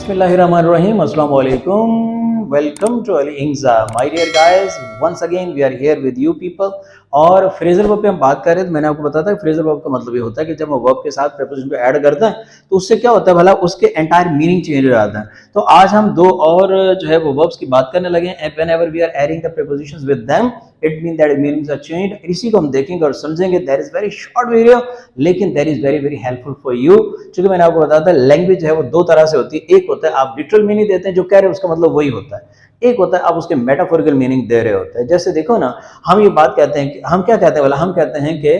Bismillahirrahmanirrahim. Assalamu alaikum. Welcome to Ali Ingza. My dear guys, once again we are here with you people. और phrasal verb पे हम बात कर रहे थे। मैंने आपको बताया था फ्रेजल वर्ब का मतलब ये होता है कि जब हम वर्ब के साथ प्रीपोजिशन को ऐड करते हैं तो उससे क्या होता है भला उसके एंटायर मीनिंग चेंज हो जाता है। तो आज हम दो और जो है वो वर्ब्स की बात करने लगे हैं। Whenever we are adding the prepositions with them it mean that meanings are changed. इसी को हम देखेंगे और समझेंगे। That is very short video लेकिन that is very very helpful for you. क्योंकि मैंने आपको बताया था लैंग्वेज है वो दो तरह से होती है। एक होता है आप लिटरल मीनिंग देते हैं जो कह रहे हैं उसका मतलब वही होता है। एक होता है आप उसके मेटाफोरिकल मीनिंग दे रहे होते हैं। जैसे देखो ना, हम ये बात कहते हैं कि हम क्या कहते हैं बोला, हम कहते हैं कि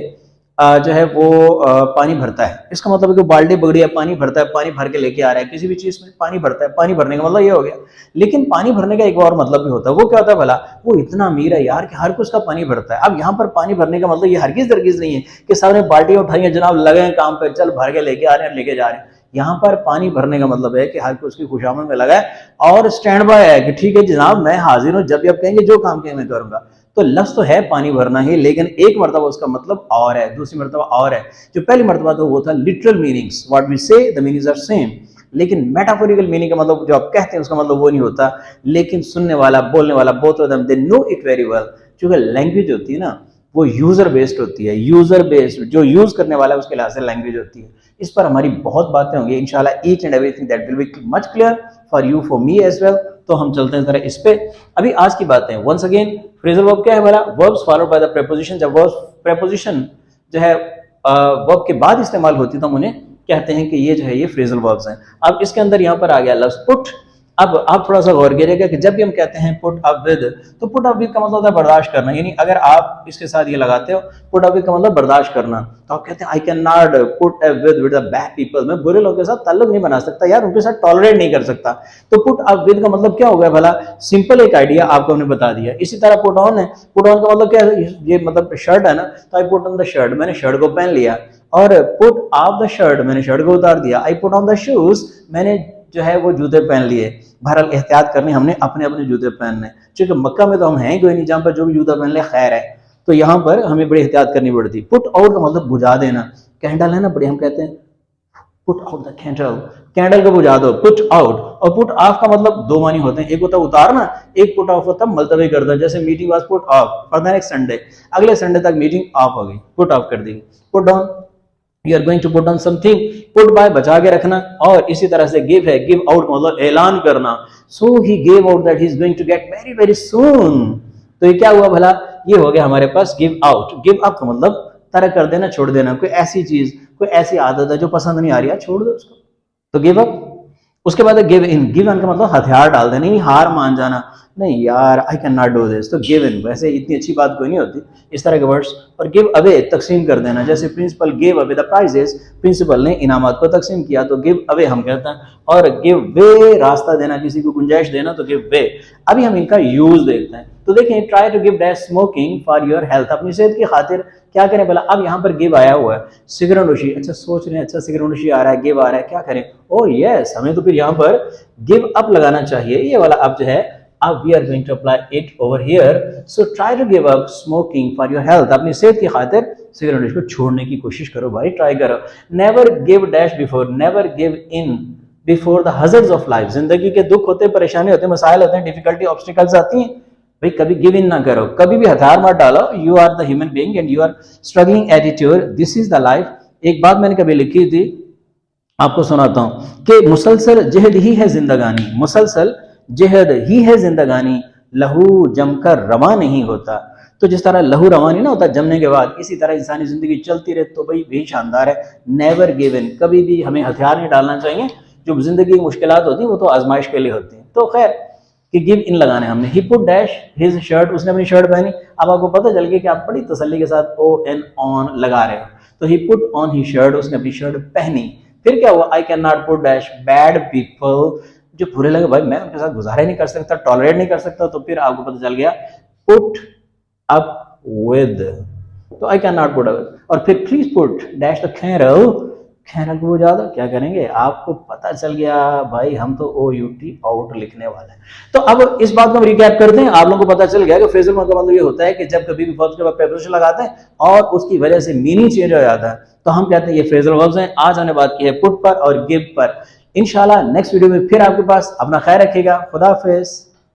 जो है वो पानी भरता है। इसका मतलब है कि बाल्टी बगड़िया पानी भरता है, पानी भर के लेके आ रहा है। किसी भी चीज में पानी भरता है, पानी भरने का मतलब ये हो गया। लेकिन पानी भरने का एक और मतलब भी होता है। वो क्या होता है भला, वो इतना अमीर है यार कि हर कुछ का पानी भरता है। अब यहाँ पर पानी भरने का मतलब ये हरगिज दरगिज नहीं है कि सामने बाल्टी उठाई है जनाब, लगे हैं काम पे, चल भर के लेके आ रहे हैं लेके जा रहे हैं। यहाँ पर पानी भरने का मतलब है कि हर कोई उसकी खुशामद में लगा है और स्टैंड बाय है कि ठीक है जनाब मैं हाजिर हूँ, जब भी आप कहेंगे जो काम कहेंगे मैं करूंगा। तो लफ्ज तो है पानी भरना ही, लेकिन एक मरतबा उसका मतलब और है, दूसरी मरतबा और है। जो पहली मरतबा तो वो था लिटरल मीनिंग्स, व्हाट वी से द मीनिंग्स आर सेम। लेकिन मेटाफोरिकल मीनिंग का मतलब जो आप कहते हैं उसका मतलब वो नहीं होता। लेकिन सुनने वाला बोलने वाला both of them they know it very well. क्योंकि लैंग्वेज होती है ना वो यूजर बेस्ड होती है। यूजर बेस्ड जो यूज करने वाला है उसके लिहाज से लैंग्वेज होती है। इस पर हमारी बहुत बातें होंगी इंशाल्लाह। Each and everything that will be much clear for you for me as well. तो हम चलते हैं जरा इस पे। अभी आज की बातें वंस अगेन फ्रेजल वर्ब क्या है भला, verbs followed by the preposition. जब वर्ब प्रीपोजिशन जो है वर्ब के बाद इस्तेमाल होती है तो हम उन्हें कहते हैं कि ये जो है ये फ्रेजल वर्ब्स हैं। अब इसके अंदर यहाँ पर आ गया लफ्ज पुट। अब आप थोड़ा सा गौर करिएगा कि जब भी हम कहते हैं पुट अप विद, तो पुट अप विद का मतलब होता है बर्दाश्त करना। यानी अगर आप इसके साथ ये लगाते हो पुट अप विद का मतलब बर्दाश्त करना, तो आप कहते हैं I can not put up with the bad people. मैं बुरे लोगों के साथ ताल्लुक नहीं बना सकता यार, उनके साथ टॉलरेट नहीं कर सकता। तो पुट अप विद का मतलब क्या हो गया भला, सिंपल एक आइडिया आपको हमने बता दिया। इसी तरह पुट ऑन है, पुट ऑन का मतलब क्या है, ये मतलब शर्ट है ना, तो I put on the shirt, मैंने शर्ट को पहन लिया। और पुट ऑफ द शर्ट, मैंने शर्ट को उतार दिया। I put on the shoes, मैंने जो है वो जूते पहन लिए। बहरहाल एहतियात करनी हमने, अपने अपने जूते पहनने, क्योंकि मक्का में तो हम हैं कोई नहीं जहां पर जो भी जूता पहन ले खैर है। तो यहाँ पर हमें बड़ी एहतियात करनी पड़ती। पुट आउट का मतलब बुझा देना। कैंडल है ना बड़ी, हम कहते हैं put out the candle, candle को बुझा दो, पुट आउट। और पुट ऑफ का मतलब दो मानी होते हैं, एक होता है उतारना, एक पुट ऑफ होता है मुलतवी कर दो। जैसे meeting was put off for the next Sunday, अगले संडे तक मीटिंग ऑफ हो गई, पुट ऑफ कर दी। Put down, you are going to put on something. Put by बचा के रखना। और इसी तरह से गिव है, गिव आउट मतलब ऐलान करना। So he give out that he is going to get very very soon. तो ये क्या हुआ भला, ये हो गया हमारे पास गिव आउट। गिव अप का मतलब तरक कर देना, छोड़ देना। कोई ऐसी चीज, कोई ऐसी आदत है जो पसंद नहीं आ रही है, छोड़ दो उसको, तो गिव अप। उसके बाद गिव इन, गिव इन का मतलब हथियार डाल देना, नहीं हार मान जाना, नहीं यार I can not do this, तो गिव इन। वैसे इतनी अच्छी बात कोई नहीं होती इस तरह के वर्ड्स। और गिव अवे, तकसीम कर देना। जैसे principal give away the prizes, principal ने इनामात को तकसीम किया, तो गिव अवे हम कहते हैं। और गिव वे, रास्ता देना, किसी को गुंजाइश देना, तो गिव वे। अभी हम इनका यूज देखते हैं। तो देखें, try to give that smoking for your health, अपनी सेहत की खातिर क्या करें भला। अब यहाँ पर गिव आया हुआ है, सिगरेट नोशी। अच्छा सोच रहे हैं, अच्छा सिगरेट नोशी आ रहा है, गिव आ रहा है, क्या करें। ओ यस, हमें तो फिर यहाँ पर गिव अप लगाना चाहिए। ये वाला अब जो है, अब we are going to apply it over here. So try to give up smoking for your health, अपनी सेहत की खातिर सिगरेट नोशी को छोड़ने की कोशिश करो भाई, ट्राई करो। Never give dash before, never give in before the hazards of life. जिंदगी के दुख होते हैं, परेशानी होते हैं, मसाइल होते हैं, डिफिकल्टी ऑब्स्टिकल्स आती हैं भाई, कभी गिव इन ना करो, कभी भी हथियार मत डालो। You are the human being and you are struggling attitude, this is the life. एक बात मैंने कभी लिखी थी, आपको सुनाता हूं कि मुसलसल जहद ही है जिंदगानी, मुसलसल जहद ही है जिंदगानी, लहू जमकर रवा नहीं होता। तो जिस तरह लहू रवा नहीं ना होता जमने के बाद, इसी तरह इंसानी जिंदगी चलती रहे तो भाई भी शानदार है। नेवर गिव इन, कभी भी हमें हथियार नहीं डालना चाहिए। जो जिंदगी की मुश्किलात होती हैं वो तो आजमाइश के लिए होती हैं। तो खैर कि गिव इन लगाने हमने। ही पुट डैश हिज शर्ट, उसने अपनी शर्ट पहनी। अब आपको पता चल गया कि आप बड़ी तसल्ली के साथ ओ एन ऑन लगा रहे हो, तो ही पुट ऑन ही शर्ट, उसने अपनी शर्ट पहनी। फिर क्या हुआ, I can not put dash bad people, जो बुरे लगे भाई मैं उनके साथ गुजारा ही नहीं कर सकता, टॉलरेट नहीं कर सकता। तो फिर आपको पता चल गया पुट अप विद, तो I can not put up. और फिर please put dash the Khairal, Khairal को ज्यादा क्या करेंगे, आपको पता चल गया भाई हम तो ओ यू टी आउट लिखने वाले हैं। तो अब इस बात को हम रिकैप करते हैं। आप लोगों को पता चल गया कि फ्रेजल वर्ब का मतलब ये होता है कि जब कभी भी वर्ब के बाद प्रीपोजिशन लगाते हैं और उसकी वजह से मीनिंग चेंज हो जाता है, तो हम कहते हैं ये फ्रेजल वर्ब्स हैं। आज हमने बात की है पुट पर और गिव पर। इंशाल्लाह नेक्स्ट वीडियो में फिर आपके पास। अपना ख्याल रखिएगा। खुदा हाफिज।